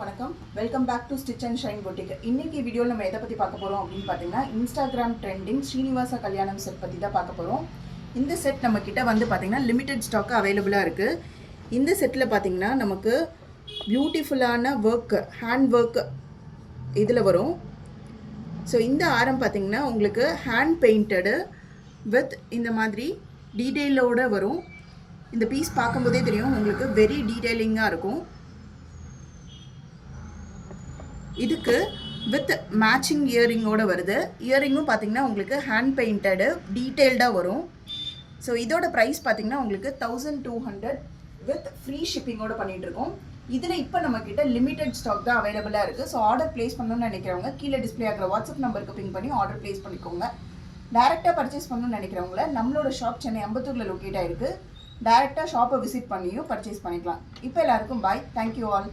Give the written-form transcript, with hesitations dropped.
வணக்கம், welcome back to Stitch and Shine Boutique. இன்னைக்கு வீடியோவில் நம்ம எதை பற்றி பார்க்க போகிறோம் அப்படின்னு பார்த்தீங்கன்னா, இன்ஸ்டாகிராம் ட்ரெண்டிங் ஸ்ரீனிவாச கல்யாணம் செட் பற்றி தான் பார்க்க போகிறோம். இந்த செட் நம்ம கிட்ட வந்து பார்த்தீங்கன்னா லிமிடெட் ஸ்டாக் அவைலபிளாக இருக்குது. இந்த செட்டில் பார்த்தீங்கன்னா நமக்கு பியூட்டிஃபுல்லான ஒர்க், ஹேண்ட் ஒர்க் இதில் வரும். ஸோ இந்த ஆரம் பார்த்தீங்கன்னா உங்களுக்கு ஹேண்ட் பெயிண்டடு வித் இந்த மாதிரி டீட்டெயிலோடு வரும். இந்த பீஸ் பார்க்கும்போதே தெரியும் உங்களுக்கு வெரி டீட்டெயிலிங்காக இருக்கும். இதுக்கு வித் மேட்சிங் இயரிங்கோடு வருது. இயரிங்கும் பார்த்தீங்கன்னா உங்களுக்கு ஹேண்ட் பெயிண்டடு டீட்டெயில்டாக வரும். ஸோ இதோட ப்ரைஸ் பார்த்தீங்கன்னா உங்களுக்கு 1200 வித் ஃப்ரீ ஷிப்பிங்கோடு பண்ணிகிட்ருக்கோம். இதில் இப்போ நம்மக்கிட்ட லிமிடெட் ஸ்டாக் தான் அவைலபிளாக இருக்குது. ஸோ ஆர்டர் ப்ளேஸ் பண்ணணும்னு நினைக்கிறவங்க கீழே டிஸ்பிளே ஆகிற வாட்ஸ்அப் நம்பருக்கு பிங் பண்ணி ஆர்டர் ப்ளேஸ் பண்ணிக்கோங்க. டேரெக்டாக பர்ச்சேஸ் பண்ணணும்னு நினைக்கிறவங்கள நம்மளோட ஷாப் சென்னை அம்பத்தூரில் லொக்கேட் ஆகிருக்கு. டேரெக்டாக ஷாப்பை விசிட் பண்ணியும் பர்ச்சேஸ் பண்ணிக்கலாம். இப்போ எல்லாருக்கும் பாய், தேங்க்யூ ஆல்.